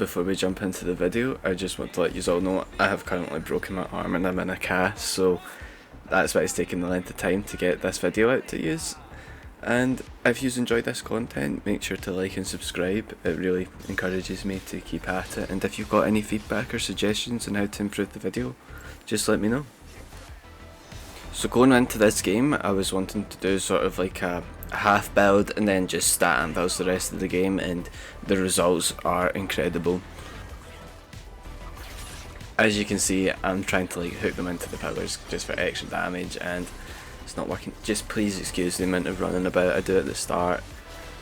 before we jump into the video, I just want to let you all know I have currently broken my arm and I'm in a cast, so that's why it's taking the length of time to get this video out to use. And if you've enjoyed this content, make sure to like and subscribe, it really encourages me to keep at it. And if you've got any feedback or suggestions on how to improve the video, just let me know. So going into this game, I was wanting to do sort of like a half build and then just stat anvils the rest of the game, and the results are incredible. As you can see, I'm trying to like hook them into the pillars just for extra damage and it's not working. Just please excuse the amount of running about I do at the start.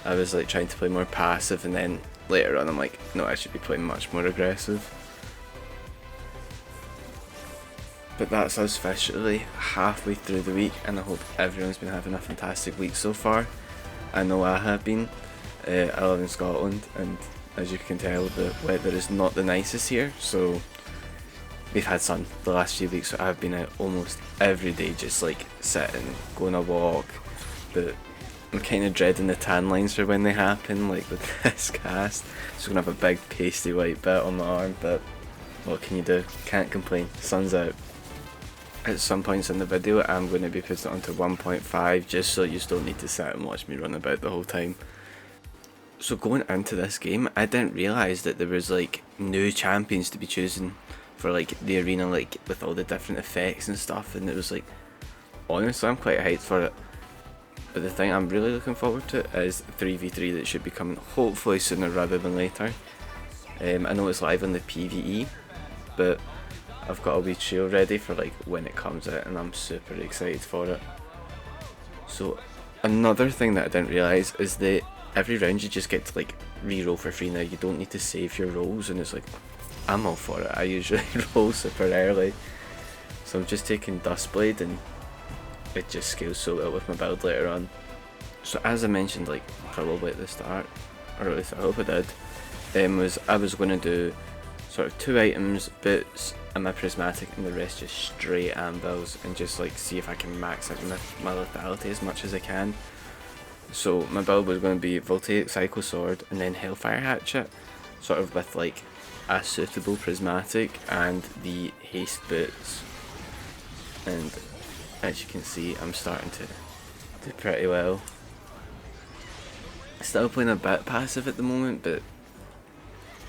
I was like trying to play more passive, and then later on I'm like, no, I should be playing much more aggressive. But that's us officially halfway through the week, and I hope everyone's been having a fantastic week so far. I know I have been. I live in Scotland, and as you can tell, the weather is not the nicest here, so we've had sun the last few weeks, so I've been out almost every day just like sitting, going a walk, but I'm kind of dreading the tan lines for when they happen, like with this cast. So I'm going to have a big pasty white bit on my arm, but what can you do? Can't complain, sun's out. At some points in the video I'm going to be putting it onto 1.5 just so you don't need to sit and watch me run about the whole time. So going into this game, I didn't realise that there was like new champions to be chosen for like the arena, like with all the different effects and stuff, and it was like, honestly I'm quite hyped for it. But the thing I'm really looking forward to is 3v3 that should be coming hopefully sooner rather than later. I know it's live on the PvE, but I've got a wee trio ready for like when it comes out, and I'm super excited for it. So another thing that I didn't realise is that every round you just get to like re-roll for free now. You don't need to save your rolls, and it's like, I'm all for it. I usually roll super early, so I'm just taking Dustblade and it just scales so well with my build later on. So as I mentioned like probably at the start, or at least I hope I did, I was going to do sort of 2 items, boots and my prismatic, and the rest just straight anvils, and just like see if I can max out my lethality as much as I can. So my build was going to be Voltaic Cycle Sword and then Hellfire Hatchet, sort of with like a suitable prismatic and the haste boots. And as you can see, I'm starting to do pretty well. Still playing a bit passive at the moment, but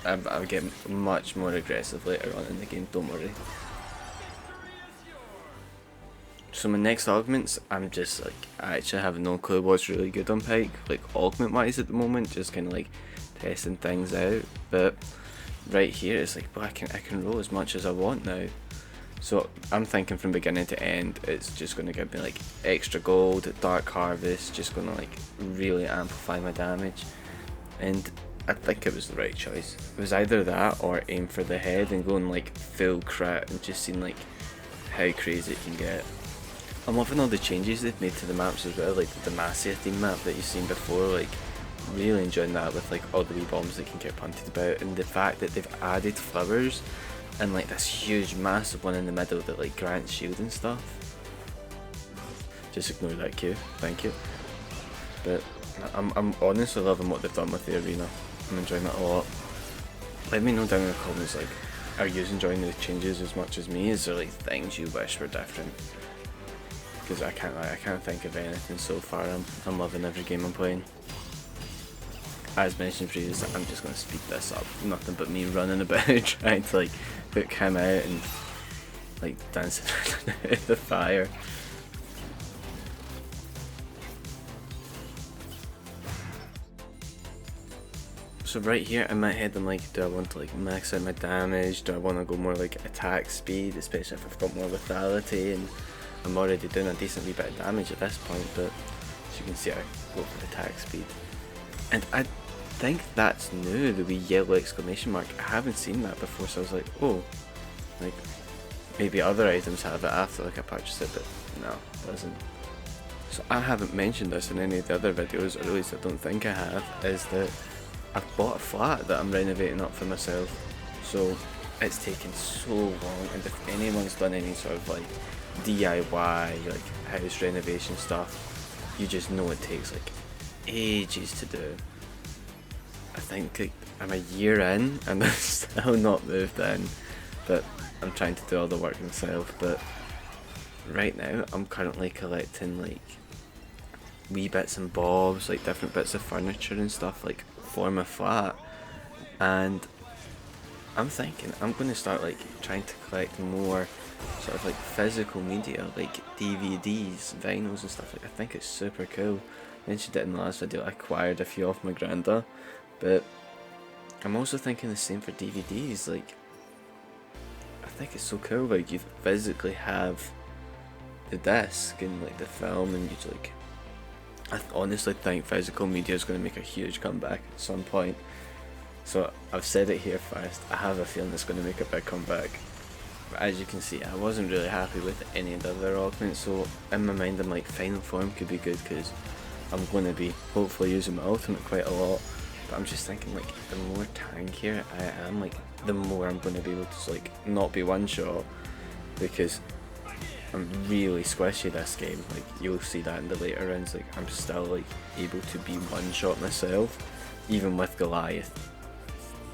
I'll get much more aggressive later on in the game, don't worry. So my next augments, I'm just like, I actually have no clue what's really good on Pyke, like augment wise at the moment, just kind of like testing things out. But right here it's like, well, I can roll as much as I want now. So I'm thinking from beginning to end it's just going to give me like extra gold, dark harvest, just going to like really amplify my damage. And I think it was the right choice. It was either that or aim for the head and going like full crit and just seeing like how crazy it can get. I'm loving all the changes they've made to the maps as well, like the Demacia theme map that you've seen before, like really enjoying that with like all the wee bombs that can get punted about, and the fact that they've added flowers and like this huge massive one in the middle that like grants shield and stuff. Just ignore that cue, thank you. But I'm honestly loving what they've done with the arena. I'm enjoying it a lot. Let me know down in the comments, like, are you enjoying the changes as much as me? Is there like things you wish were different? Because I can't think of anything so far. I'm loving every game I'm playing. As mentioned previously, I'm just going to speed this up. Nothing but me running about trying to like hook him out and like dancing around the fire. So right here in my head I'm like, do I want to like max out my damage? Do I want to go more like attack speed, especially if I've got more lethality? And I'm already doing a decent wee bit of damage at this point, but as you can see I go for attack speed. And I think that's new, the wee yellow exclamation mark. I haven't seen that before, so I was like, oh, like maybe other items have it after like I purchased it, but no, it doesn't. So I haven't mentioned this in any of the other videos, or at least I don't think I have, is that I've bought a flat that I'm renovating up for myself. So it's taken so long, and if anyone's done any sort of like DIY like house renovation stuff, you just know it takes like ages to do. I think like, I'm a year in and I've still not moved in, but I'm trying to do all the work myself. But right now I'm currently collecting like wee bits and bobs, like different bits of furniture and stuff like for my flat, and I'm thinking I'm going to start like trying to collect more sort of like physical media, like DVDs, vinyls and stuff. Like I think it's super cool. I mentioned it in the last video, I acquired a few off my granda, but I'm also thinking the same for DVDs. Like I think it's so cool, like you physically have the disc and like the film, and you like, I honestly think physical media is going to make a huge comeback at some point. So I've said it here first, I have a feeling it's going to make a big comeback. But as you can see, I wasn't really happy with any of the other augments, so in my mind I'm like, final form could be good because I'm going to be hopefully using my ultimate quite a lot. But I'm just thinking like, the more tankier I am, like the more I'm going to be able to like not be one shot, because I'm really squishy this game. Like you'll see that in the later rounds, like I'm still like able to be one shot myself, even with Goliath.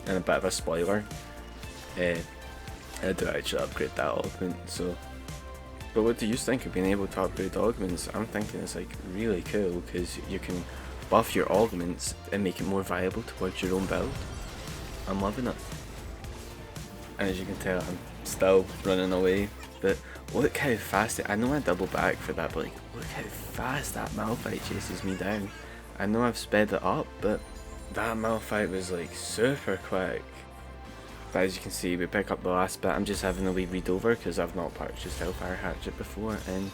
And a bit of a spoiler, I do actually upgrade that augment, so. But what do you think of being able to upgrade augments? I'm thinking it's like really cool because you can buff your augments and make it more viable towards your own build. I'm loving it. And as you can tell, I'm still running away, but look how fast I know I double back for that, but like look how fast that Malphite chases me down. I know I've sped it up, but that Malphite was like super quick. But as you can see, we pick up the last bit. I'm just having a wee read over because I've not purchased Hellfire Hatchet before, and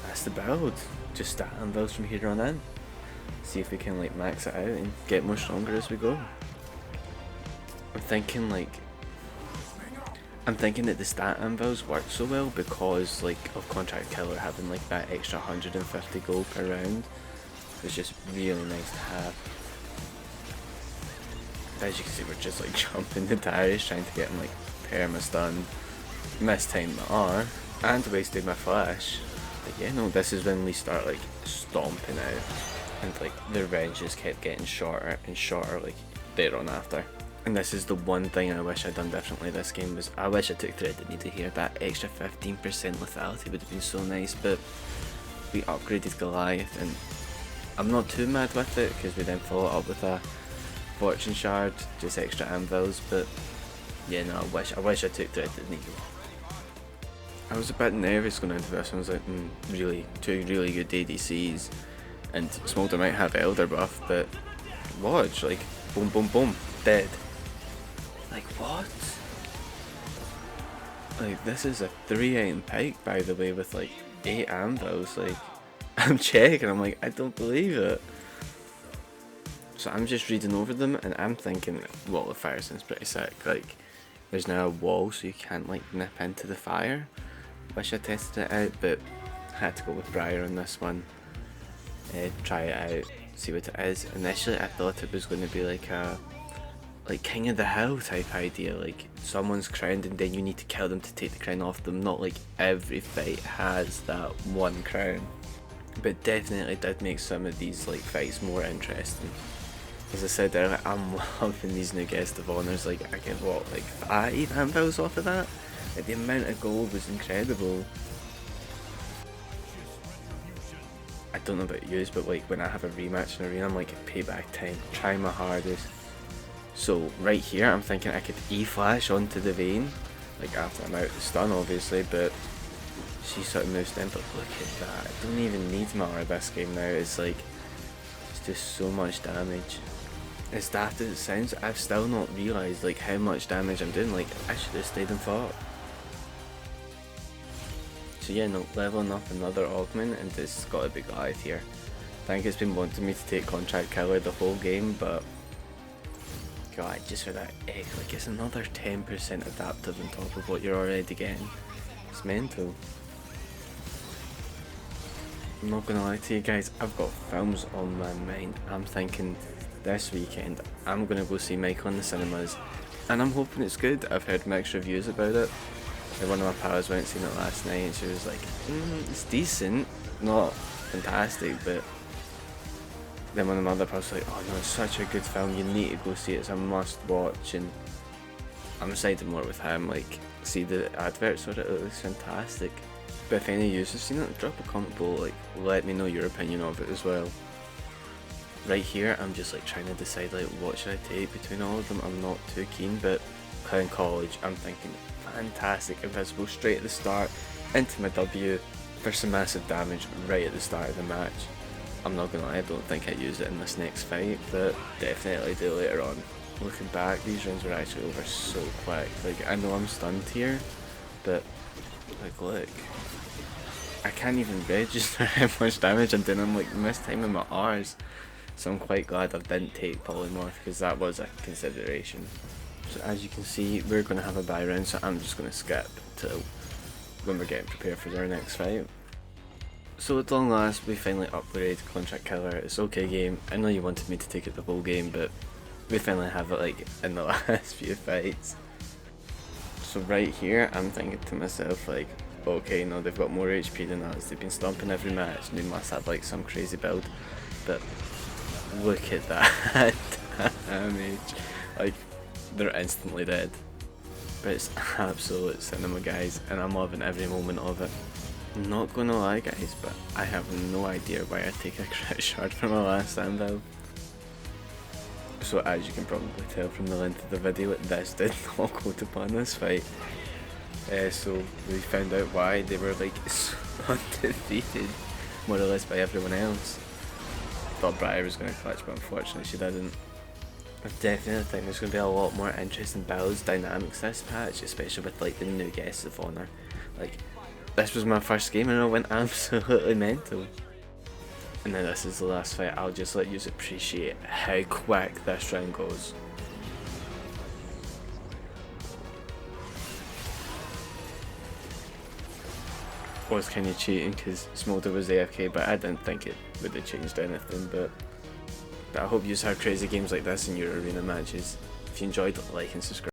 that's the build. Just stat anvils from here on in. See if we can like max it out and get more stronger as we go. I'm thinking that the stat anvils work so well because like of Contract Killer having like that extra 150 gold per round. It's just really nice to have. As you can see, we're just like jumping the tires trying to get him like perma stun, mistimed my R, and wasted my flash. But yeah, no, this is when we start like stomping out, and like the range just kept getting shorter and shorter like thereon after. And this is the one thing I wish I'd done differently this game, was I wish I took Threaded Needle here. That extra 15% lethality would have been so nice, but we upgraded Goliath and I'm not too mad with it because we then follow it up with a Fortune Shard, just extra anvils. But yeah, no, I wish I took Threaded Needle. I was a bit nervous going into this. I was like, really, two really good ADCs, and Smolder might have Elder buff, but watch, like, boom, boom, boom, dead. Like, what? Like, this is a 3-item Pyke, by the way, with like 8 anvils. Like, I'm checking, I'm like, I don't believe it. So I'm just reading over them and I'm thinking, Wall of Fire sounds pretty sick. Like, there's now a wall so you can't like nip into the fire. Wish I tested it out, but I had to go with Briar on this one. Try it out, see what it is. Initially I thought it was going to be like a King of the Hill type idea, like someone's crowned and then you need to kill them to take the crown off them. Not like every fight has that one crown. But definitely did make some of these like fights more interesting. As I said earlier, I'm loving these new guest of honours. Like I get what, like 5 anvils off of that? Like the amount of gold was incredible. I don't know about yous, but like when I have a rematch in Arena, I'm like, payback time, try my hardest. So right here I'm thinking I could E-flash onto the Vayne, like after I'm out of the stun obviously, but she sort of moves in. But look at that, I don't even need my R this game now. It's like, it's just so much damage. As daft as it sounds, I've still not realised like how much damage I'm doing. Like I should have stayed and fought. So yeah, no, leveling up another augment, and it's got to be Goliath here. I think it's been wanting me to take Contract Killer the whole game, but God, just for that egg, like it's another 10% adaptive on top of what you're already getting. It's mental. I'm not gonna lie to you guys, I've got films on my mind. I'm thinking this weekend I'm gonna go see Michael in the cinemas, and I'm hoping it's good. I've heard mixed reviews about it. One of my pals went and seen it last night and she was like, it's decent, not fantastic, but then when my mother was like, oh no, it's such a good film, you need to go see it, it's a must watch, and I'm excited more with him, like, see the adverts for it, it looks fantastic. But if any of you have seen it, drop a comment below, like, let me know your opinion of it as well. Right here, I'm just like trying to decide, like, what should I take between all of them. I'm not too keen, but Clown College, I'm thinking fantastic, invisible straight at the start, into my W for some massive damage right at the start of the match. I'm not gonna lie, I don't think I use it in this next fight, but definitely do later on. Looking back, these rounds were actually over so quick. Like, I know I'm stunned here, but like, look, I can't even register how much damage I'm doing. I'm like mistiming my R's, so I'm quite glad I didn't take polymorph, because that was a consideration. So as you can see, we're going to have a buy round, so I'm just going to skip till when we're getting prepared for our next fight. So at long last, we finally upgraded Contract Killer. It's okay game. I know you wanted me to take it the whole game, but we finally have it like in the last few fights. So right here, I'm thinking to myself like, okay, no, they've got more HP than us. They've been stomping every match, and they must have like some crazy build. But look at that damage. Like, they're instantly dead. But it's absolute cinema, guys, and I'm loving every moment of it. I'm not gonna lie, guys, but I have no idea why I take a crit shard from my last Anvil. So as you can probably tell from the length of the video, this did not go to plan this fight. So we found out why they were like so undefeated, more or less, by everyone else. Thought Briar was going to clutch, but unfortunately she didn't. I definitely think there's going to be a lot more interesting builds, dynamics this patch, especially with like the new guests of honor. Like, this was my first game and I went absolutely mental. And then this is the last fight. I'll just let you appreciate how quick this round goes. Was kind of cheating because Smolder was AFK, but I didn't think it would have changed anything. But I hope you have crazy games like this in your arena matches. If you enjoyed, like and subscribe.